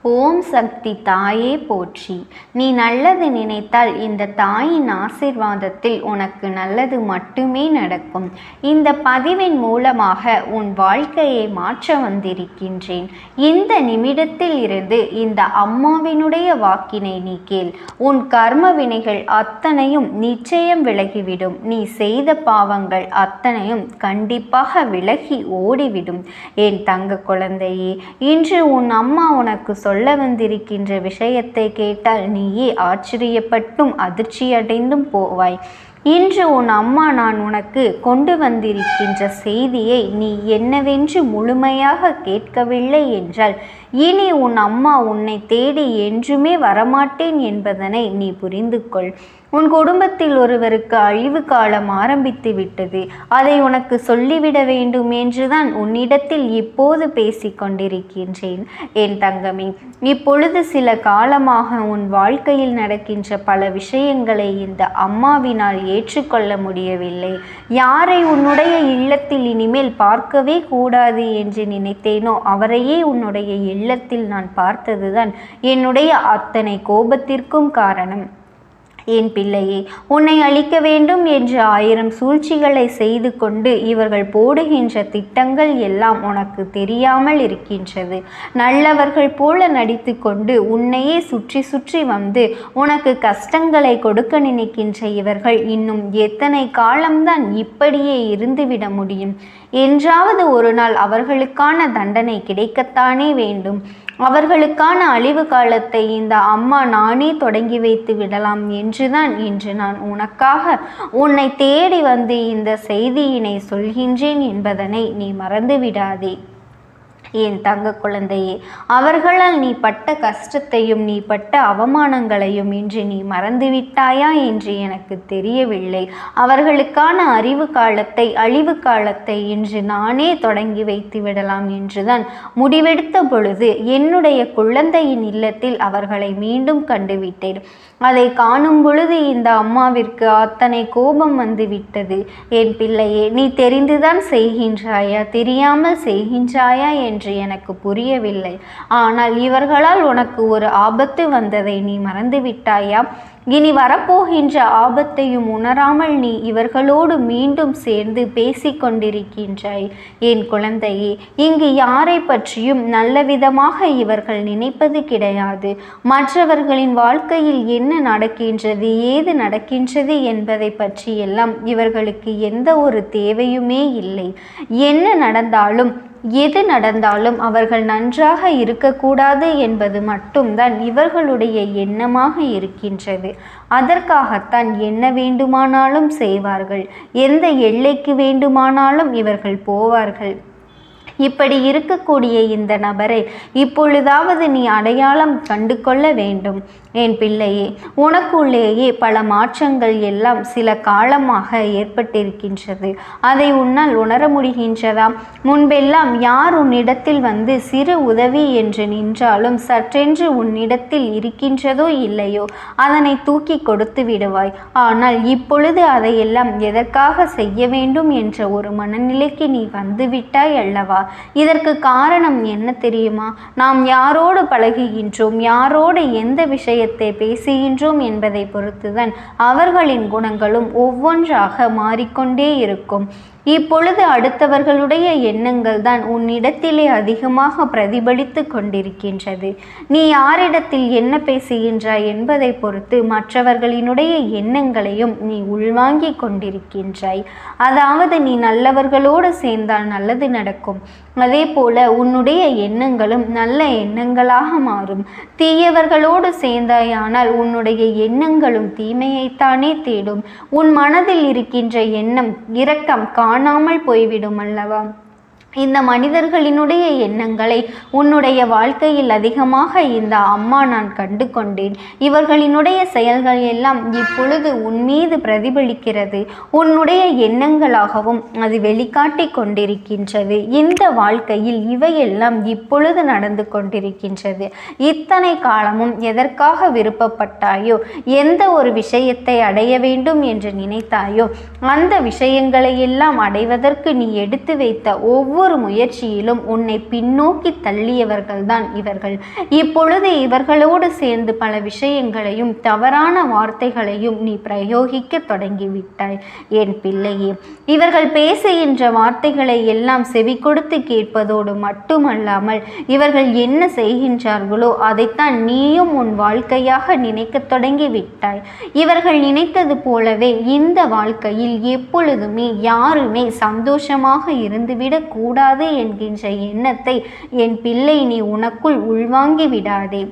ஓம் சக்தி தாயே போற்றி. நீ நல்லது நினைத்தால் இந்த தாயின் ஆசீர்வாதத்தில் உனக்கு நல்லது மட்டுமே நடக்கும். இந்த பதிவின் மூலமாக உன் வாழ்க்கையை மாற்ற வந்திருக்கின்றேன். இந்த நிமிடத்தில் இருந்து இந்த அம்மாவினுடைய வாக்கினை நீ கேள். உன் கர்ம வினைகள் அத்தனையும் நிச்சயம் விலகிவிடும். நீ செய்த பாவங்கள் அத்தனையும் கண்டிப்பாக விலகி ஓடிவிடும். என் தங்க குழந்தையே, இன்று உன் அம்மா உனக்கு சொல்ல வந்திருக்கின்ற விஷயத்தை கேட்டால் நீயே ஆச்சரியப்பட்டும் அதிர்ச்சியடைந்தும் போவாய். இன்று உன் அம்மா நான் உனக்கு கொண்டு வந்திருக்கின்ற செய்தியை நீ என்னவென்று முழுமையாக கேட்கவில்லை என்றால் இனி உன் அம்மா உன்னை தேடி என்றுமே வரமாட்டேன் என்பதனை நீ புரிந்து கொள். உன் குடும்பத்தில் ஒருவருக்கு அழிவு காலம் ஆரம்பித்து விட்டது. அதை உனக்கு சொல்லிவிட வேண்டும் என்றுதான் உன்னிடத்தில் இப்போது பேசிக்கொண்டிருக்கின்றேன். என் தங்கமே, இப்பொழுது சில காலமாக உன் வாழ்க்கையில் நடக்கின்ற பல விஷயங்களை இந்த அம்மாவினால் ஏற்றுக்கொள்ள முடியவில்லை. யாரை உன்னுடைய இல்லத்தில் இனிமேல் பார்க்கவே கூடாது என்று நினைத்தேனோ அவரையே உன்னுடைய இல்லத்தில் நான் பார்த்ததுதான் என்னுடைய அத்தனை கோபத்திற்கும் காரணம். என் பிள்ளையே, உன்னை அழிக்க வேண்டும் என்று 1000 சூழ்ச்சிகளை செய்து கொண்டு இவர்கள் போடுகின்ற திட்டங்கள் எல்லாம் உனக்கு தெரியாமல் இருக்கின்றது. நல்லவர்கள் போல நடித்து கொண்டு உன்னையே சுற்றி சுற்றி வந்து உனக்கு கஷ்டங்களை கொடுக்க நினைக்கின்ற இவர்கள் இன்னும் எத்தனை காலம்தான் இப்படியே இருந்துவிட முடியும்? என்றாவது ஒரு நாள் அவர்களுக்கான தண்டனை கிடைக்கத்தானே வேண்டும். அவர்களுக்கான அழிவு காலத்தை இந்த அம்மா நானே தொடங்கி வைத்து விடலாம் என்றுதான் இன்று நான் உனக்காக உன்னை தேடி வந்து இந்த செய்தியினை சொல்கின்றேன் என்பதனை நீ மறந்து விடாதே. என் தங்க குழந்தையே, அவர்களால் நீ பட்ட கஷ்டத்தையும் நீ பட்ட அவமானங்களையும் இன்று நீ மறந்துவிட்டாயா என்று எனக்கு தெரியவில்லை. அவர்களுக்கான அழிவு காலத்தை இன்று நானே தொடங்கி வைத்து விடலாம் என்றுதான் முடிவெடுத்த பொழுது என்னுடைய குழந்தையின் இல்லத்தில் அவர்களை மீண்டும் கண்டுவிட்டேன். அதை காணும் பொழுது இந்த அம்மாவிற்கு அத்தனை கோபம் வந்து விட்டது. என் பிள்ளையே, நீ தெரிந்துதான் செய்கின்றாயா, தெரியாமல் செய்கின்றாயா என்று எனக்கு புரியவில்லை. ஆனால் இவர்களால் உனக்கு ஒரு ஆபத்து வந்ததை நீ மறந்துவிட்டாயா? இனி வரப்போகின்ற ஆபத்தையும் உணராமல் நீ இவர்களோடு மீண்டும் சேர்ந்து பேசிக்கொண்டிருக்கின்றாய். என் குழந்தையே, இங்கு யாரை பற்றியும் நல்ல விதமாக இவர்கள் நினைப்பது கிடையாது. மற்றவர்களின் வாழ்க்கையில் என்ன நடக்கின்றது, ஏது நடக்கின்றது என்பதை பற்றியெல்லாம் இவர்களுக்கு எந்த ஒரு தேவையுமே இல்லை. என்ன நடந்தாலும் எது நடந்தாலும் அவர்கள் நன்றாக இருக்கக்கூடாது என்பது மட்டும்தான் இவர்களுடைய எண்ணமாக இருக்கின்றது. அதற்காகத்தான் என்ன வேண்டுமானாலும் செய்வார்கள், எந்த எல்லைக்கு வேண்டுமானாலும் இவர்கள் போவார்கள். இப்படி இருக்கக்கூடிய இந்த நபரை இப்பொழுதாவது நீ அடையாளம் கண்டு கொள்ள வேண்டும். என் பிள்ளையே, உனக்குள்ளேயே பல மாற்றங்கள் எல்லாம் சில காலமாக ஏற்பட்டிருக்கின்றது. அதை உன்னால் உணர முடிகின்றதா? முன்பெல்லாம் யார் உன்னிடத்தில் வந்து சிறு உதவி என்று நின்றாலும் சற்றென்று உன்னிடத்தில் இருக்கின்றதோ இல்லையோ அதனை தூக்கி கொடுத்து விடுவாய். ஆனால் இப்பொழுது அதையெல்லாம் எதற்காக செய்ய வேண்டும் என்ற ஒரு மனநிலைக்கு நீ வந்துவிட்டாய் அல்லவா? இதற்கு காரணம் என்ன தெரியுமா? நாம் யாரோடு பழகுகின்றோம், யாரோடு எந்த விஷயத்தை பேசுகின்றோம் என்பதை பொறுத்துதான் அவர்களின் குணங்களும் ஒவ்வொன்றாக மாறிக்கொண்டே இருக்கும். இப்பொழுது அடுத்தவர்களுடைய எண்ணங்கள் தான் உன்னிடத்திலே அதிகமாக பிரதிபலித்து கொண்டிருக்கின்றது. நீ யாரிடத்தில் என்ன பேசுகின்றாய் என்பதை பொறுத்து மற்றவர்களினுடைய எண்ணங்களையும் நீ உள்வாங்கி கொண்டிருக்கின்றாய். அதாவது நீ நல்லவர்களோடு சேர்ந்தால் நல்லது நடக்கும். அதே போல உன்னுடைய எண்ணங்களும் நல்ல எண்ணங்களாக மாறும். தீயவர்களோடு சேர்ந்தாயானால் உன்னுடைய எண்ணங்களும் தீமையைத்தானே தேடும். உன் மனதில் இருக்கின்ற எண்ணம் இரக்கம் காணாமல் போய்விடும் அல்லவா? இந்த மனிதர்களினுடைய எண்ணங்களை உன்னுடைய வாழ்க்கையில் அதிகமாக இந்த அம்மா நான் கண்டு கொண்டேன். இவர்களினுடைய செயல்கள் எல்லாம் இப்பொழுது உன் மீது பிரதிபலிக்கிறது. உன்னுடைய எண்ணங்களாகவும் அது வெளிக்காட்டி கொண்டிருக்கின்றது. இந்த வாழ்க்கையில் இவையெல்லாம் இப்பொழுது நடந்து கொண்டிருக்கின்றது. இத்தனை காலமும் எதற்காக விருப்பப்பட்டாயோ, எந்த ஒரு விஷயத்தை அடைய வேண்டும் என்று நினைத்தாயோ அந்த விஷயங்களை எல்லாம் அடைவதற்கு நீ எடுத்து வைத்த ஒவ்வொரு ஒவ்வொரு முயற்சியிலும் உன்னை பின்னோக்கி தள்ளியவர்கள்தான் இவர்கள். இப்பொழுது இவர்களோடு சேர்ந்து பல விஷயங்களையும் தவறான வார்த்தைகளையும் நீ பிரயோகிக்க தொடங்கிவிட்டாய் என் பிள்ளையே. இவர்கள் பேசுகின்ற வார்த்தைகளை எல்லாம் செவி கொடுத்து கேட்பதோடு மட்டுமல்லாமல் இவர்கள் என்ன செய்கின்றார்களோ அதைத்தான் நீயும் உன் வாழ்க்கையாக நினைக்க தொடங்கி விட்டாய். இவர்கள் நினைத்தது போலவே இந்த வாழ்க்கையில் எப்பொழுதுமே யாருமே சந்தோஷமாக இருந்துவிடக் கூடாது என்கின்ற எண்ணத்தை என் பிள்ளை நீ உனக்குள் உள்வாங்கி விடாதே.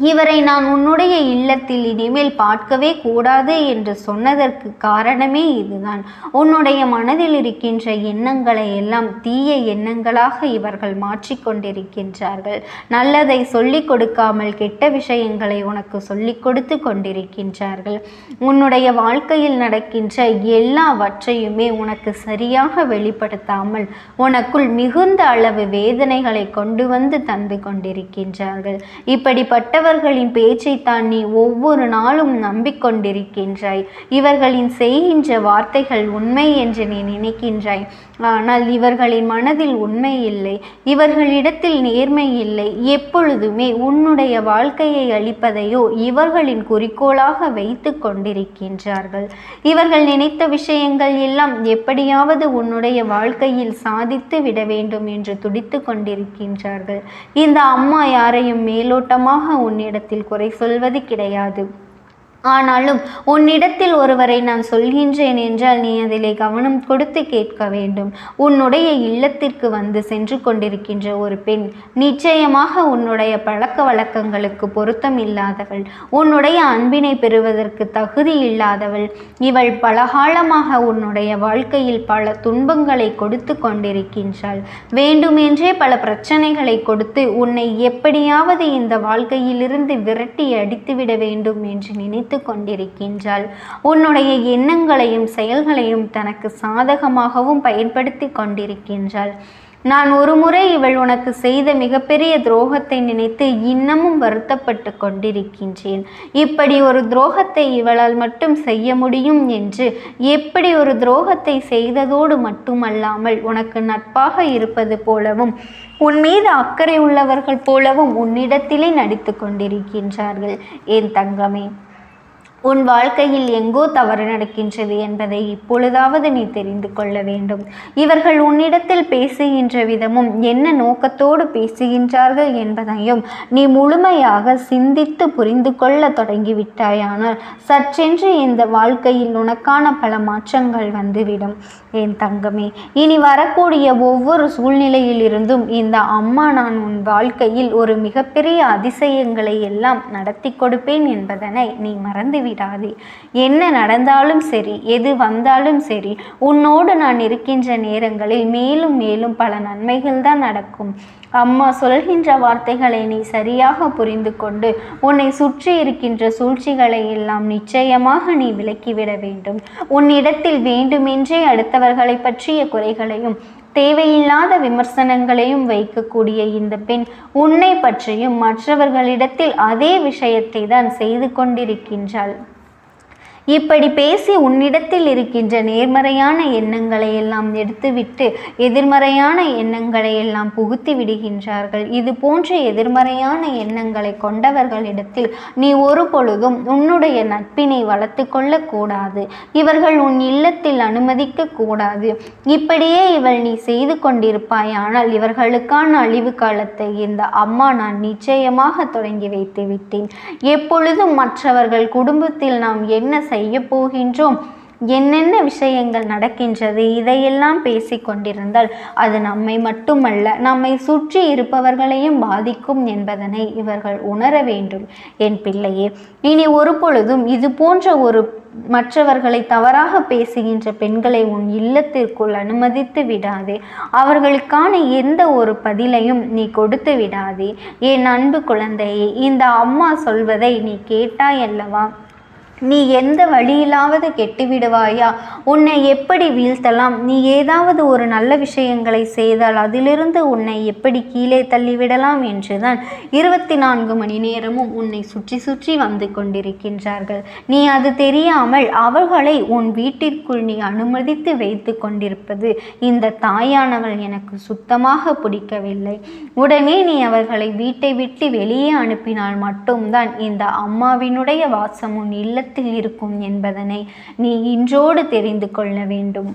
இவரை நான் உன்னுடைய இல்லத்தில் இனிமேல் பார்க்கவே கூடாது என்று சொன்னதற்கு காரணமே இதுதான். உன்னுடைய மனதில் இருக்கின்ற எண்ணங்களை எல்லாம் தீய எண்ணங்களாக இவர்கள் மாற்றிக்கொண்டிருக்கின்றார்கள். நல்லதை சொல்லிக் கொடுக்காமல் கெட்ட விஷயங்களை உனக்கு சொல்லிக் கொடுத்து கொண்டிருக்கின்றார்கள். உன்னுடைய வாழ்க்கையில் நடக்கின்ற எல்லாவற்றையுமே உனக்கு சரியாக வெளிப்படுத்தாமல் உனக்குள் மிகுந்த அளவு வேதனைகளை கொண்டு வந்து தந்து கொண்டிருக்கின்றார்கள். இப்படிப்பட்ட இவர்களின் பேச்சைத்தான் நீ ஒவ்வொரு நாளும் நம்பிக்கொண்டிருக்கின்றாய். இவர்களின் செய்கின்ற வார்த்தைகள் உண்மை என்று நீ நினைக்கின்றாய். ஆனால் இவர்களின் மனதில் உண்மை இல்லை, இவர்களிடத்தில் நேர்மை இல்லை. எப்பொழுதுமே உன்னுடைய வாழ்க்கையை அளிப்பதையோ இவர்களின் குறிக்கோளாக வைத்து கொண்டிருக்கின்றார்கள். இவர்கள் நினைத்த விஷயங்கள் எல்லாம் எப்படியாவது உன்னுடைய வாழ்க்கையில் சாதித்து விட வேண்டும் என்று துடித்து கொண்டிருக்கின்றார்கள். இந்த அம்மா யாரையும் மேலோட்டமாக உன்னிடத்தில் குறை சொல்வது கிடையாது. ஆனாலும் உன்னிடத்தில் ஒருவரை நான் சொல்கின்றேன் என்றால் நீ அதிலே கவனம் கொடுத்து கேட்க வேண்டும். உன்னுடைய இல்லத்திற்கு வந்து சென்று கொண்டிருக்கின்ற ஒரு பெண் நிச்சயமாக உன்னுடைய பழக்க வழக்கங்களுக்கு பொருத்தம் இல்லாதவள், உன்னுடைய அன்பினை பெறுவதற்கு தகுதி இல்லாதவள். இவள் பலகாலமாக உன்னுடைய வாழ்க்கையில் பல துன்பங்களை கொடுத்து கொண்டிருக்கின்றாள். வேண்டுமென்றே பல பிரச்சனைகளை கொடுத்து உன்னை எப்படியாவது இந்த வாழ்க்கையிலிருந்து விரட்டி அடித்துவிட வேண்டும் என்று நினைத்து கொண்டிருக்கின்றாள். உன்னுடைய எண்ணங்களையும் செயல்களையும் தனக்கு சாதகமாகவும் பயன்படுத்தி கொண்டிருக்கின்றாள். நான் ஒரு முறை இவள் உனக்கு செய்த மிகப்பெரிய துரோகத்தை நினைத்து இன்னமும் வருத்தப்பட்டு கொண்டிருக்கின்றேன். இப்படி ஒரு துரோகத்தை இவளால் மட்டும் செய்ய முடியும் என்று, எப்படி ஒரு துரோகத்தை செய்ததோடு மட்டுமல்லாமல் உனக்கு நட்பாக இருப்பது போலவும் உன் மீது அக்கறை உள்ளவர்கள் போலவும் உன்னிடத்திலே நடித்து கொண்டிருக்கின்றார்கள். என் தங்கமே, உன் வாழ்க்கையில் எங்கோ தவறு நடக்கின்றது என்பதை இப்பொழுதாவது நீ தெரிந்து கொள்ள வேண்டும். இவர்கள் உன்னிடத்தில் பேசுகின்ற விதமும் என்ன நோக்கத்தோடு பேசுகின்றார்கள் என்பதையும் நீ முழுமையாக சிந்தித்து புரிந்து கொள்ள தொடங்கிவிட்டாயானால் சற்றென்று இந்த வாழ்க்கையில் உனக்கான பல மாற்றங்கள் வந்துவிடும். என் தங்கமே, இனி வரக்கூடிய ஒவ்வொரு சூழ்நிலையிலிருந்தும் இந்த அம்மா நான் உன் வாழ்க்கையில் ஒரு மிகப்பெரிய அதிசயங்களை எல்லாம் நடத்தி கொடுப்பேன் என்பதனை நீ மறந்துவிடாதே. என்ன நடந்தாலும் சரி, எது வந்தாலும் சரி, உன்னோடு நான் இருக்கின்ற நேரங்களில் மேலும் மேலும் பல நன்மைகள் தான் நடக்கும். அம்மா சொல்கின்ற வார்த்தைகளை நீ சரியாக புரிந்து கொண்டு உன்னை சுற்றி இருக்கின்ற சூழ்ச்சிகளை எல்லாம் நிச்சயமாக நீ விலக்கிவிட வேண்டும். உன்னிடத்தில் வேண்டுமென்றே அடுத்தவர்களை பற்றிய குறைகளையும் தேவையில்லாத விமர்சனங்களையும் வைக்கக்கூடிய இந்த பெண் உன்னை பற்றியும் மற்றவர்களிடத்தில் அதே விஷயத்தை தான் செய்து கொண்டிருக்கின்றாள். இப்படி பேசி உன்னிடத்தில் இருக்கின்ற நேர்மறையான எண்ணங்களை எல்லாம் எடுத்துவிட்டு எதிர்மறையான எண்ணங்களை எல்லாம் புகுத்தி விடுகின்றார்கள். இது போன்ற எதிர்மறையான எண்ணங்களை கொண்டவர்களிடத்தில் நீ ஒரு பொழுதும் உன்னுடைய நட்பினை வளர்த்து கொள்ளக்கூடாது. இவர்கள் உன் இல்லத்தில் அனுமதிக்க கூடாது. இப்படியே இவள் நீ செய்து கொண்டிருப்பாயானால் இவர்களுக்கான அழிவு காலத்தை இந்த அம்மா நான் நிச்சயமாக தொடங்கி வைத்து விட்டேன். எப்பொழுதும் மற்றவர்கள் குடும்பத்தில் நாம் என்ன செய்ய போகின்றோம், என்னென்ன விஷயங்கள் நடக்கின்றது, இதையெல்லாம் பேசி கொண்டிருந்தால் அது நம்மை மட்டுமல்ல நம்மை சுற்றி இருப்பவர்களையும் பாதிக்கும் என்பதனை இவர்கள் உணர வேண்டும். என் பிள்ளையே, இனி ஒரு பொழுதும் இது போன்ற ஒரு மற்றவர்களை தவறாக பேசுகின்ற பெண்களை உன் இல்லத்திற்குள் அனுமதித்து விடாதே. அவர்களுக்கான எந்த ஒரு பதிலையும் நீ கொடுத்து விடாதே. என் அன்பு குழந்தையே, இந்த அம்மா சொல்வதை நீ கேட்டாய் அல்லவா? நீ எந்த வழியிலாவது கெட்டுவிடுவாயா? உன்னை எப்படி வீழ்த்தலாம்? நீ ஏதாவது ஒரு நல்ல விஷயங்களை செய்தால் அதிலிருந்து உன்னை எப்படி கீழே தள்ளிவிடலாம் என்றுதான் 24 மணி நேரமும் உன்னை சுற்றி சுற்றி வந்து கொண்டிருக்கின்றார்கள். நீ அது தெரியாமல் அவர்களை உன் வீட்டிற்குள் நீ அனுமதித்து வைத்து கொண்டிருப்பது இந்த தாயானவள் எனக்கு சுத்தமாக பிடிக்கவில்லை. உடனே நீ அவர்களை வீட்டை விட்டு வெளியே அனுப்பினால் மட்டும்தான் இந்த அம்மாவினுடைய வாசம் உன் இல்லத்தில் இருக்கும் என்பதனை நீ இன்றோடு தெரிந்து கொள்ள வேண்டும்.